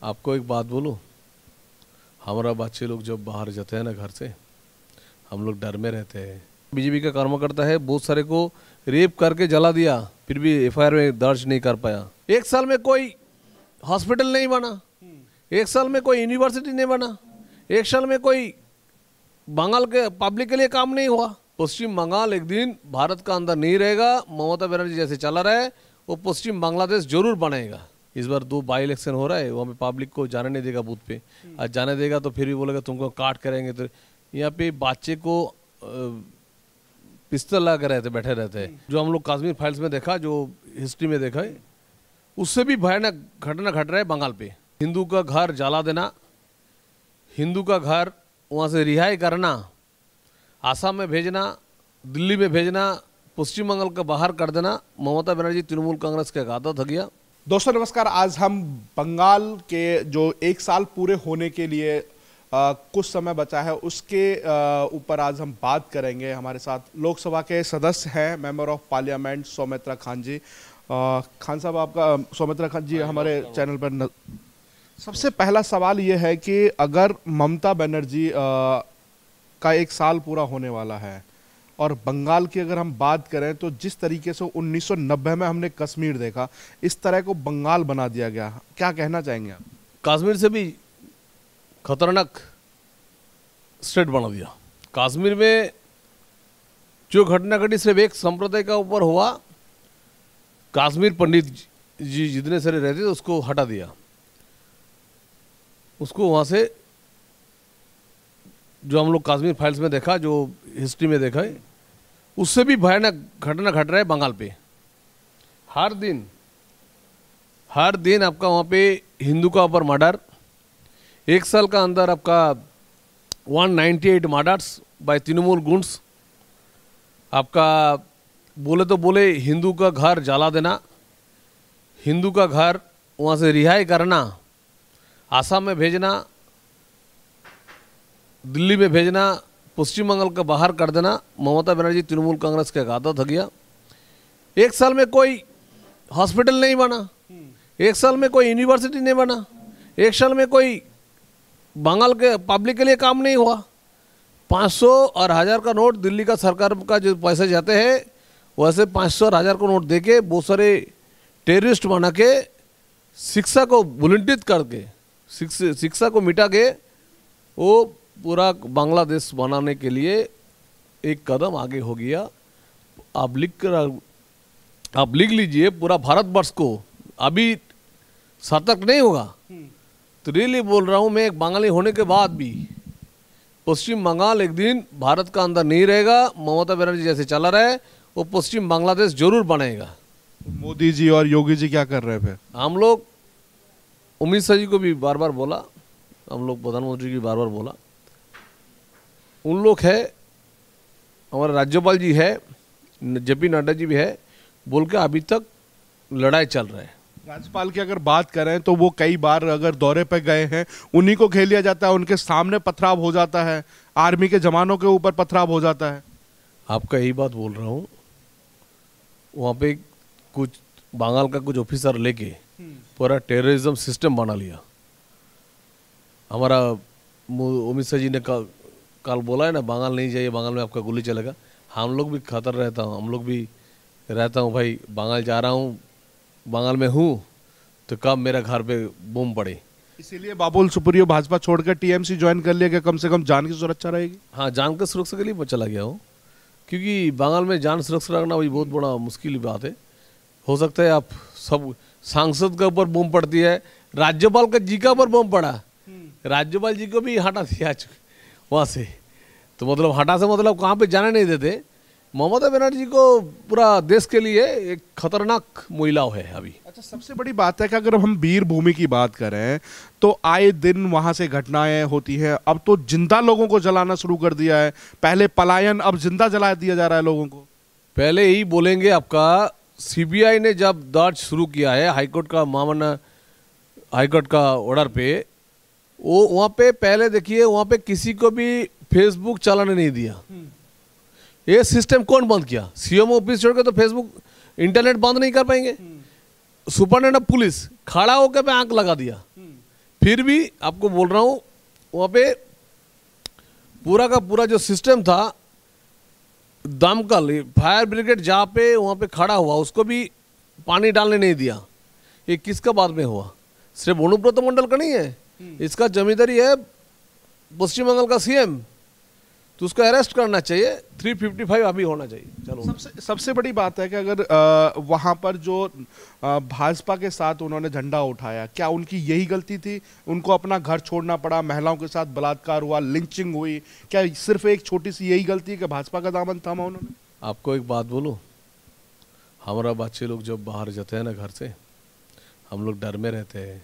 आपको एक बात बोलूं, हमारा बच्चे लोग जब बाहर जाते हैं ना घर से, हम लोग डर में रहते हैं। बीजेपी का कार्यकर्ता है, बहुत सारे को रेप करके जला दिया, फिर भी एफआईआर में दर्ज नहीं कर पाया। एक साल में कोई हॉस्पिटल नहीं बना, एक साल में कोई यूनिवर्सिटी नहीं बना, एक साल में कोई बंगाल के पब्लिक के लिए काम नहीं हुआ। पश्चिम बंगाल एक दिन भारत का अंदर नहीं रहेगा। ममता बनर्जी जैसे चला रहा है वो पश्चिम बांग्लादेश जरूर बनाएगा। इस बार 2 बाई इलेक्शन हो रहा है, वहाँ पे पब्लिक को जाने नहीं देगा बूथ पे। आज जाने देगा तो फिर भी बोलेगा तुमको काट करेंगे। तो यहाँ पे बच्चे को पिस्तौल लगा रहते बैठे रहते हैं। जो हम लोग कश्मीर फाइल्स में देखा, जो हिस्ट्री में देखा है, उससे भी भयानक घटना घट रहा है बंगाल पे। हिंदू का घर जला देना, हिंदू का घर वहाँ से रिहाई करना, आसाम में भेजना, दिल्ली में भेजना, पश्चिम बंगाल का बाहर कर देना। ममता बनर्जी तृणमूल कांग्रेस का घातक हो गया। दोस्तों नमस्कार। आज हम बंगाल के जो 1 साल पूरे होने के लिए कुछ समय बचा है उसके ऊपर आज हम बात करेंगे। हमारे साथ लोकसभा के सदस्य हैं, member of parliament Soumitra Khan जी। खान साहब, आपका सौमित्रा खान जी हमारे चैनल पर सबसे पहला सवाल ये है कि अगर ममता बनर्जी का 1 साल पूरा होने वाला है और बंगाल की अगर हम बात करें तो जिस तरीके से 1990 में हमने कश्मीर देखा, इस तरह को बंगाल बना दिया गया, क्या कहना चाहेंगे आप? कश्मीर से भी खतरनाक स्टेट बना दिया। कश्मीर में जो घटना घटी सिर्फ एक संप्रदाय का ऊपर हुआ। कश्मीर पंडित जी जितने सारे रहते थे उसको हटा दिया, उसको वहाँ से, जो हम लोग कश्मीर फाइल्स में देखा, जो हिस्ट्री में देखा है, उससे भी भयानक घटना घट रहा है बंगाल पे। हर दिन आपका वहाँ पे हिंदू का ऊपर मर्डर। 1 साल का अंदर आपका 198 मर्डर्स बाय तृणमूल गुंड्स। आपका बोले तो बोले हिंदू का घर जला देना, हिंदू का घर वहाँ से रिहाई करना, आसाम में भेजना, दिल्ली में भेजना, पश्चिम बंगाल का बाहर कर देना। ममता बनर्जी तृणमूल कांग्रेस का घातक हो गया। 1 साल में कोई हॉस्पिटल नहीं बना, एक साल में कोई यूनिवर्सिटी नहीं बना, एक साल में कोई बंगाल के पब्लिक के लिए काम नहीं हुआ। 500 और 1000 का नोट, दिल्ली का सरकार का जो पैसे जाते हैं वैसे 500 और 1000 का नोट देके बहुत सारे टेररिस्ट बना के शिक्षा को बुलंदित करके, शिक्षा को मिटा के वो पूरा बांग्लादेश बनाने के लिए एक कदम आगे हो गया। आप लिख लीजिए, पूरा भारतवर्ष को अभी सतर्क नहीं होगा तो रियली बोल रहा हूँ मैं, एक बंगाली होने के बाद भी पश्चिम बंगाल एक दिन भारत का अंदर नहीं रहेगा। ममता बनर्जी जैसे चला रहा है वो पश्चिम बांग्लादेश जरूर बनाएगा। मोदी जी और योगी जी क्या कर रहे हैं? हम लोग अमित शाह जी को भी बार बार बोला, हम लोग प्रधानमंत्री की बार बार बोला, उन लोग है, हमारे राज्यपाल जी है, जेपी नड्डा जी भी है, बोल के अभी तक लड़ाई चल रहा है। राज्यपाल की अगर बात करें तो वो कई बार अगर दौरे पे गए हैं, उन्हीं को घेर लिया जाता है, उनके सामने पथराव हो जाता है, आर्मी के जवानों के ऊपर पथराव हो जाता है। आपका यही बात बोल रहा हूँ, वहाँ पे कुछ बंगाल का कुछ ऑफिसर लेके पूरा टेररिज्म सिस्टम बना लिया। हमारा अमित शाह जी ने कल बोला है ना, बंगाल नहीं जाइए, बंगाल में आपका गोली चलेगा। हम लोग भी खतर रहता हूँ, हम लोग भी रहता हूँ भाई, बंगाल जा रहा हूँ, बंगाल में हूँ तो कब मेरा घर पे बम पड़े। इसीलिए बाबुल सुप्रियो भाजपा छोड़कर टीएमसी ज्वाइन कर लिया कि कम से कम जान की सुरक्षा रहेगी। हाँ, जान की सुरक्षा के लिए मैं चला गया हूँ, क्योंकि बंगाल में जान सुरक्षा रखना भी बहुत बड़ा मुश्किल बात है। हो सकता है आप सब सांसद के ऊपर बम पड़ती है, राज्यपाल का जी का ऊपर बम पड़ा, राज्यपाल जी को भी हटा दिया वहाँ से। तो मतलब हटा से मतलब कहाँ पे जाने नहीं देते। ममता बनर्जी को पूरा देश के लिए एक खतरनाक महिला है अभी। अच्छा, सबसे बड़ी बात है कि अगर हम वीर भूमि की बात करें तो आए दिन वहां से घटनाएं होती हैं। अब तो जिंदा लोगों को जलाना शुरू कर दिया है, पहले पलायन, अब जिंदा जला दिया जा रहा है लोगों को। पहले यही बोलेंगे, आपका सीबीआई ने जब दर्ज शुरू किया है हाईकोर्ट का ऑर्डर पे, वो वहाँ पे पहले देखिए, वहाँ पे किसी को भी फेसबुक चलाने नहीं दिया। ये सिस्टम कौन बंद किया? सीएम ऑफिस छोड़ के तो फेसबुक, इंटरनेट बंद नहीं कर पाएंगे। सुपरिटेंडेंट ऑफ पुलिस खड़ा होकर पे आंख लगा दिया फिर भी आपको बोल रहा हूँ, वहाँ पे पूरा का पूरा जो सिस्टम था, दमकल फायर ब्रिगेड जहाँ पे वहाँ पे खड़ा हुआ उसको भी पानी डालने नहीं दिया। ये किसका बाद में हुआ? सिर्फ अनुब्रत मंडल का नहीं है, इसका जमींदारी है पश्चिम बंगाल का सीएम, तो उसको अरेस्ट करना चाहिए। 355 अभी होना चाहिए। चलो, सबसे बड़ी बात है कि अगर वहां पर जो भाजपा के साथ उन्होंने झंडा उठाया, क्या उनकी यही गलती थी? उनको अपना घर छोड़ना पड़ा, महिलाओं के साथ बलात्कार हुआ, लिंचिंग हुई, क्या सिर्फ एक छोटी सी यही गलती है कि भाजपा का दामन थामा उन्होंने? आपको एक बात बोलूं, हमारा बच्चे लोग जब बाहर जाते हैं ना घर से, हम लोग डर में रहते हैं।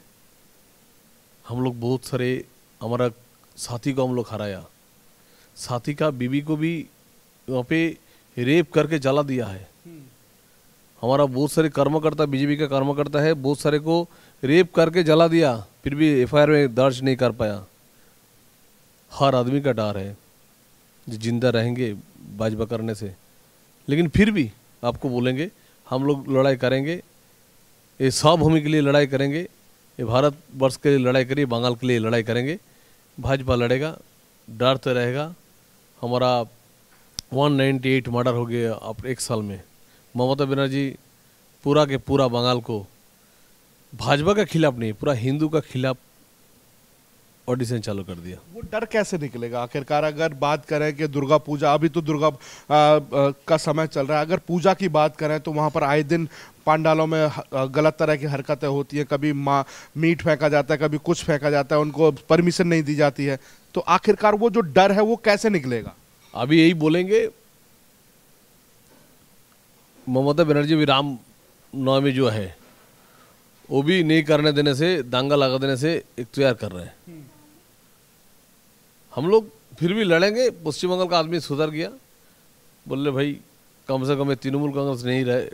हम लोग बहुत सारे, हमारा साथी को हम लोग हराया, साथी का बीवी को भी वहाँ पे रेप करके जला दिया है। हमारा बहुत सारे कर्मकर्ता, बीजेपी का कर्मकर्ता है, बहुत सारे को रेप करके जला दिया, फिर भी एफआईआर में दर्ज नहीं कर पाया। हर आदमी का डर है जो जिंदा रहेंगे भाजपा करने से, लेकिन फिर भी आपको बोलेंगे हम लोग लड़ाई करेंगे, ये सार्वभौमिक के लिए लड़ाई करेंगे, ये भारत वर्ष के लिए लड़ाई करिए, बंगाल के लिए लड़ाई करेंगे। भाजपा लड़ेगा, डर तो रहेगा। हमारा 198 मर्डर हो गया अब एक साल में। ममता बनर्जी पूरा के पूरा बंगाल को भाजपा के खिलाफ नहीं, पूरा हिंदू का खिलाफ ऑडिशन चालू कर दिया। वो डर कैसे निकलेगा आखिरकार? अगर बात करें कि दुर्गा पूजा, अभी तो दुर्गा का समय चल रहा है, अगर पूजा की बात करें तो वहाँ पर आए दिन पंडालों में गलत तरह की हरकतें होती हैं, कभी मीट फेंका जाता है, कभी कुछ फेंका जाता है, उनको परमिशन नहीं दी जाती है, तो आखिरकार वो जो डर है वो कैसे निकलेगा? अभी यही बोलेंगे, ममता बनर्जी भी राम नवमी जो है वो भी नहीं करने देने से, दांगा लगा देने से इख्तियार कर रहे हैं। हम लोग फिर भी लड़ेंगे। पश्चिम बंगाल का आदमी सुधर गया, बोले भाई कम से कम तृणमूल कांग्रेस नहीं रहे,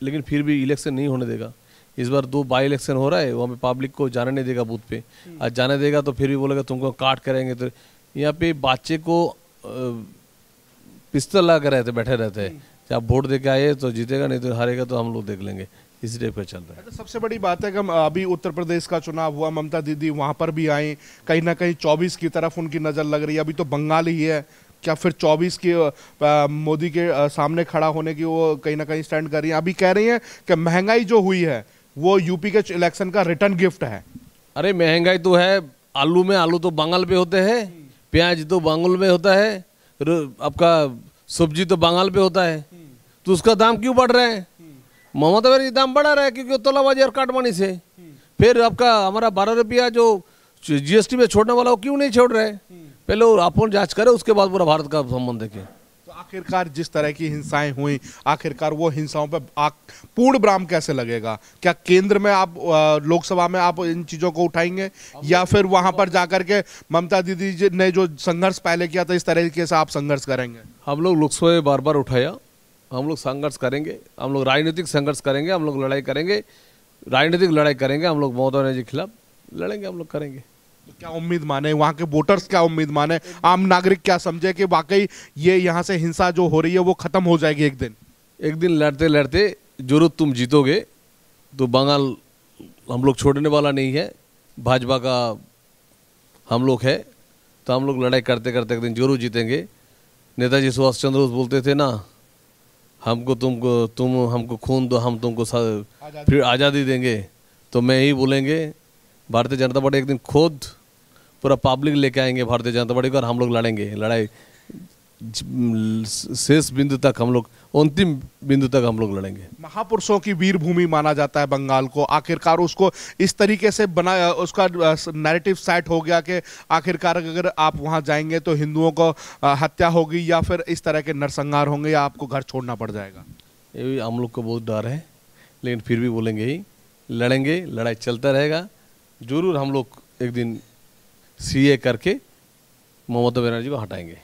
लेकिन फिर भी इलेक्शन नहीं होने देगा। इस बार 2 बाई इलेक्शन हो रहा है, वहाँ पे पब्लिक को जाने नहीं देगा बूथ पे। आज जाने देगा तो फिर भी बोलेगा तुमको काट करेंगे। तो यहाँ पे बच्चे को पिस्तौल लगा कर रहते, बैठे रहते हैं, आप वोट दे के आए तो जीतेगा, नहीं तो हारेगा तो हम लोग देख लेंगे। इसी टाइप का चल रहा है। सबसे बड़ी बात है कि अभी उत्तर प्रदेश का चुनाव हुआ, ममता दीदी वहां पर भी आई, कहीं ना कहीं 24 की तरफ उनकी नजर लग रही है। अभी तो बंगाल ही है, क्या फिर 24 की मोदी के सामने खड़ा होने की वो कहीं ना कहीं स्टैंड कर रही है? अभी कह रही है कि महंगाई जो हुई है वो यूपी के इलेक्शन का रिटर्न गिफ्ट है। अरे महंगाई तो है, आलू में, आलू तो बंगाल पे होते हैं, प्याज तो बंगाल में होता है, आपका सब्जी तो बंगाल पे होता है, तो उसका दाम क्यों बढ़ रहा है? ममता बनर्जी दाम बढ़ा रहा है क्योंकि तोलाबाजी और काटमानी से। फिर आपका हमारा 12 रुपया जो जीएसटी में छोड़ने वाला वो क्यों नहीं छोड़ रहे? पहले वो अपन जांच करे, उसके बाद पूरा भारत का संबंध देखें। तो आखिरकार जिस तरह की हिंसाएं हुई, आखिरकार वो हिंसाओं पे पूर्ण विराम कैसे लगेगा? क्या केंद्र में आप, लोकसभा में आप इन चीजों को उठाएंगे, या फिर वहां पर जाकर के ममता दीदी ने जो संघर्ष पहले किया था इस तरीके से आप संघर्ष करेंगे? हम लोग लोकसभा में बार बार उठाया, हम लोग संघर्ष करेंगे, हम लोग राजनीतिक संघर्ष करेंगे, हम लोग लड़ाई करेंगे, राजनीतिक लड़ाई करेंगे, हम लोग ममता बनर्जी के खिलाफ लड़ेंगे, हम लोग करेंगे। तो क्या उम्मीद माने वहां के वोटर्स, क्या उम्मीद माने, आम नागरिक क्या समझे कि वाकई ये यहाँ से हिंसा जो हो रही है वो खत्म हो जाएगी एक दिन? एक दिन लड़ते लड़ते जरूर तुम जीतोगे, तो बंगाल हम लोग छोड़ने वाला नहीं है, भाजपा का हम लोग है, तो हम लोग लड़ाई करते करते एक दिन जरूर जीतेंगे। नेताजी सुभाष चंद्र बोस बोलते थे ना, हमको तुम हमको खून दो, हम तुमको फिर आज़ादी देंगे। तो मैं ही बोलेंगे, भारतीय जनता पार्टी एक दिन खुद पूरा पब्लिक लेके आएंगे भारतीय जनता पार्टी को, और हम लोग लड़ेंगे लड़ाई शेष बिंदु तक, हम लोग अंतिम बिंदु तक हम लोग लड़ेंगे। महापुरुषों की वीर भूमि माना जाता है बंगाल को, आखिरकार उसको इस तरीके से बनाया, उसका नैरेटिव सेट हो गया कि आखिरकार अगर आप वहां जाएंगे तो हिंदुओं को हत्या होगी, या फिर इस तरह के नरसंहार होंगे, या आपको घर छोड़ना पड़ जाएगा। ये भी हम लोग को बहुत डर है, लेकिन फिर भी बोलेंगे ही, लड़ेंगे, लड़ाई चलता रहेगा। जरूर हम लोग एक दिन सीए करके ममता बनर्जी को हटाएंगे।